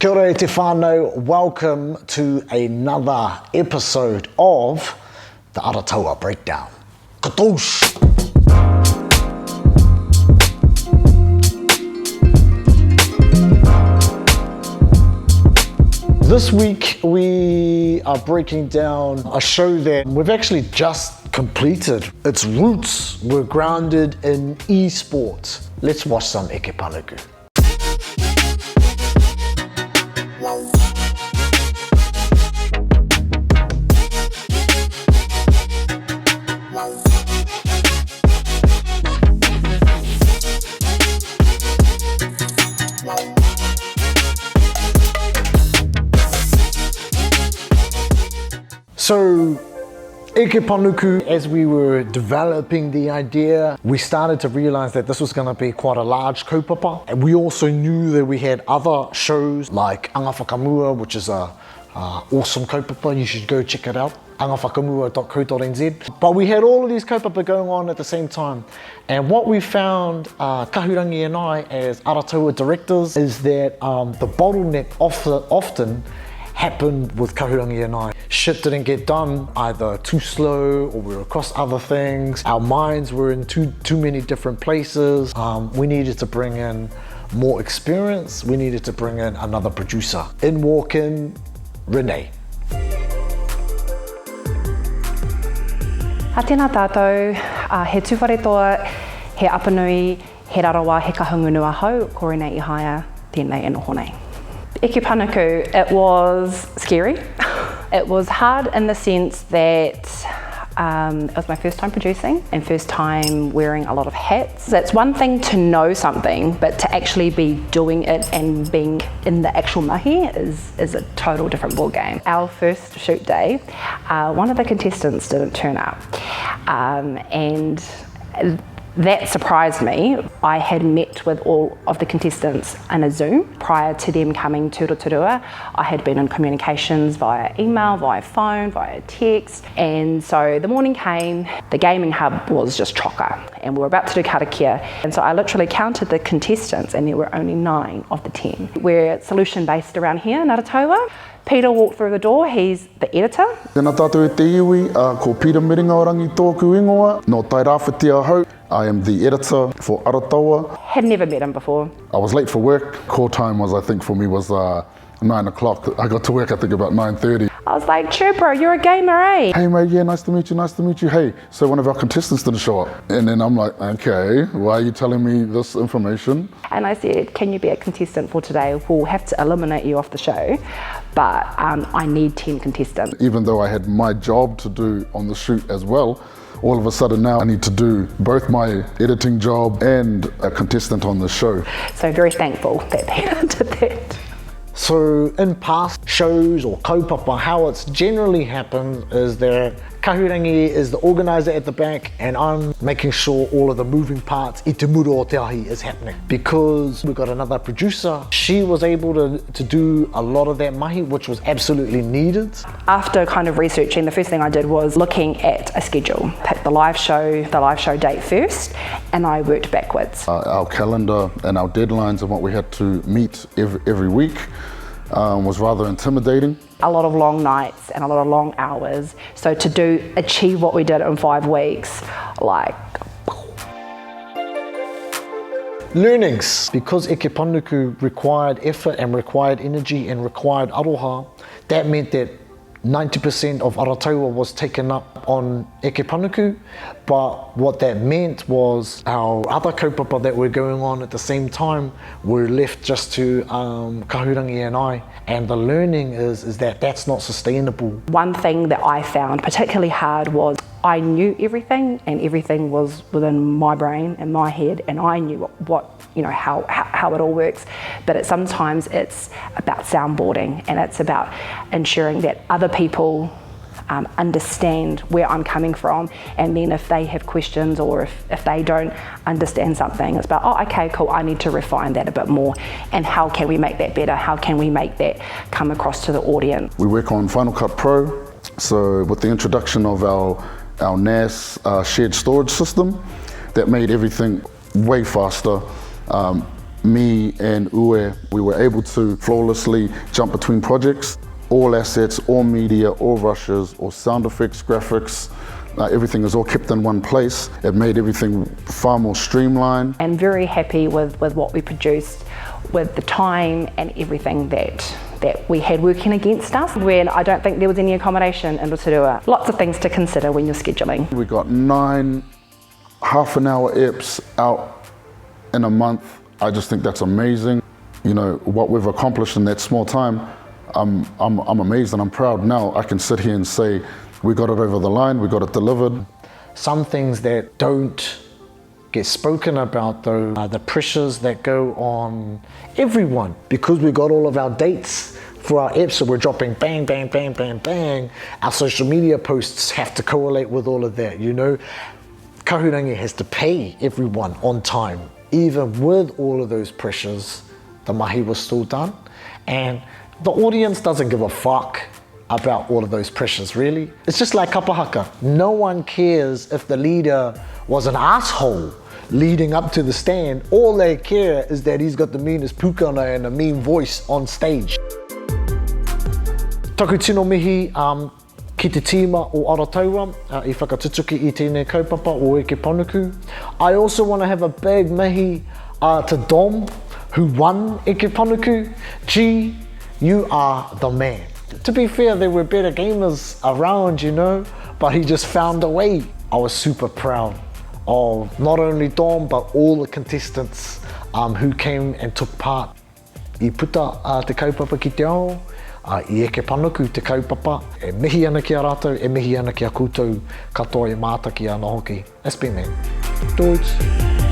Kia ora e te whānau, welcome to another episode of the Aotearoa Breakdown. Katoosh! This week we are breaking down a show that we've actually just completed. Its roots were grounded in esports. Let's watch some Eke Panuku. So, Eke Panuku, as we were developing the idea, we started to realize that this was going to be quite a large kaupapa. And we also knew that we had other shows like Anga Whakamua, which is a awesome kaupapa. You should go check it out, angawhakamua.co.nz. But we had all of these kaupapa going on at the same time. And what we found, Kahurangi and I, as Aotearoa directors, is that the bottleneck often happened with Kahurangi and I. Shit didn't get done, either too slow or we were across other things. Our minds were in too many different places. We needed to bring in more experience. We needed to bring in another producer. In walk in Renee. Ha tēnā tātou, he tūwharetoa, he apanui, he rarawa, he kahungunua hau, ko Renee i haia, tēnei e noho nei. Eke Panuku, it was scary. It was hard in the sense that it was my first time producing and first time wearing a lot of hats. It's one thing to know something, but to actually be doing it and being in the actual mahi is a total different ball game. Our first shoot day, one of the contestants didn't turn up, and that surprised me. I had met with all of the contestants in a Zoom prior to them coming to Rotorua. I had been in communications via email, via phone, via text. And so the morning came, the gaming hub was just chocker and we were about to do karakia. And so I literally counted the contestants and there were only 9 of the 10. We're solution based around here in Aotearoa. Peter walked through the door, he's the editor. Tēnā tātou e te iwi, ko Peter Miringaorangi tōku ingoa, no tai rāwhitia hau. I am the editor for Aotearoa. Had never met him before. I was late for work. Call time was, I think for me was 9 o'clock. I got to work I think about 9:30. I was like, Trooper, you're a gamer, eh? Hey mate, yeah, nice to meet you. Hey, so one of our contestants didn't show up. And then I'm like, okay, why are you telling me this information? And I said, can you be a contestant for today? We'll have to eliminate you off the show, but I need 10 contestants. Even though I had my job to do on the shoot as well, all of a sudden now I need to do both my editing job and a contestant on the show. So very thankful that Peter did that. So in past shows or kaupapa, how it's generally happened is that Kahurangi is the organizer at the back and I'm making sure all of the moving parts, i te muro o te ahi, is happening. Because we've got another producer, she was able to do a lot of that mahi, which was absolutely needed. After kind of researching, the first thing I did was looking at a schedule. Picked the live show date first, and I worked backwards. Our calendar and our deadlines and what we had to meet every week was rather intimidating. A lot of long nights and a lot of long hours. So to achieve what we did in 5 weeks, like. Learnings. Because Eke Panuku required effort and required energy and required aroha, that meant that 90% of Aotearoa was taken up on Eke Panuku, but what that meant was our other kaupapa that were going on at the same time were left just to Kahurangi and I. And the learning is that that's not sustainable. One thing that I found particularly hard was I knew everything and everything was within my brain and my head and I knew how it all works, but sometimes it's about soundboarding and it's about ensuring that other people understand where I'm coming from, and then if they have questions or if they don't understand something, it's about, oh, okay, cool, I need to refine that a bit more, and how can we make that better? How can we make that come across to the audience? We work on Final Cut Pro, so with the introduction of our NAS shared storage system, that made everything way faster. me and Ue, we were able to flawlessly jump between projects, all assets, all media, all rushes, all sound effects, graphics, everything is all kept in one place. It made everything far more streamlined. And very happy with what we produced, with the time and everything that we had working against us, when I don't think there was any accommodation in Rotorua. Lots of things to consider when you're scheduling. We got 9 half-an-hour eps out in a month. I just think that's amazing. You know, what we've accomplished in that small time, I'm amazed and I'm proud. Now I can sit here and say, we got it over the line, we got it delivered. Some things that don't get spoken about though are the pressures that go on everyone, because we got all of our dates for our apps, so we're dropping bang, bang, bang, bang, bang. Our social media posts have to correlate with all of that, you know. Kahurangi has to pay everyone on time. Even with all of those pressures, the mahi was still done. And the audience doesn't give a fuck about all of those pressures, really. It's just like kapahaka. No one cares if the leader was an asshole leading up to the stand. All they care is that he's got the meanest pukana and a mean voice on stage. Taku tino mihi ki te tīma o Aotearoa, I whakatutuki I tēnei kaupapa o Eke Panuku. I also want to have a big mihi to Dom, who won Eke Panuku. Gee, you are the man. To be fair, there were better gamers around, you know, but he just found a way. I was super proud of not only Dom, but all the contestants who came and took part. I puta te kaupapa ki te ao, I eke panuku te kaupapa, e mihi ana ki a rātou, e mihi ana ki a koutou, katoa e mātaki ana hoki. It's been me. Dudes.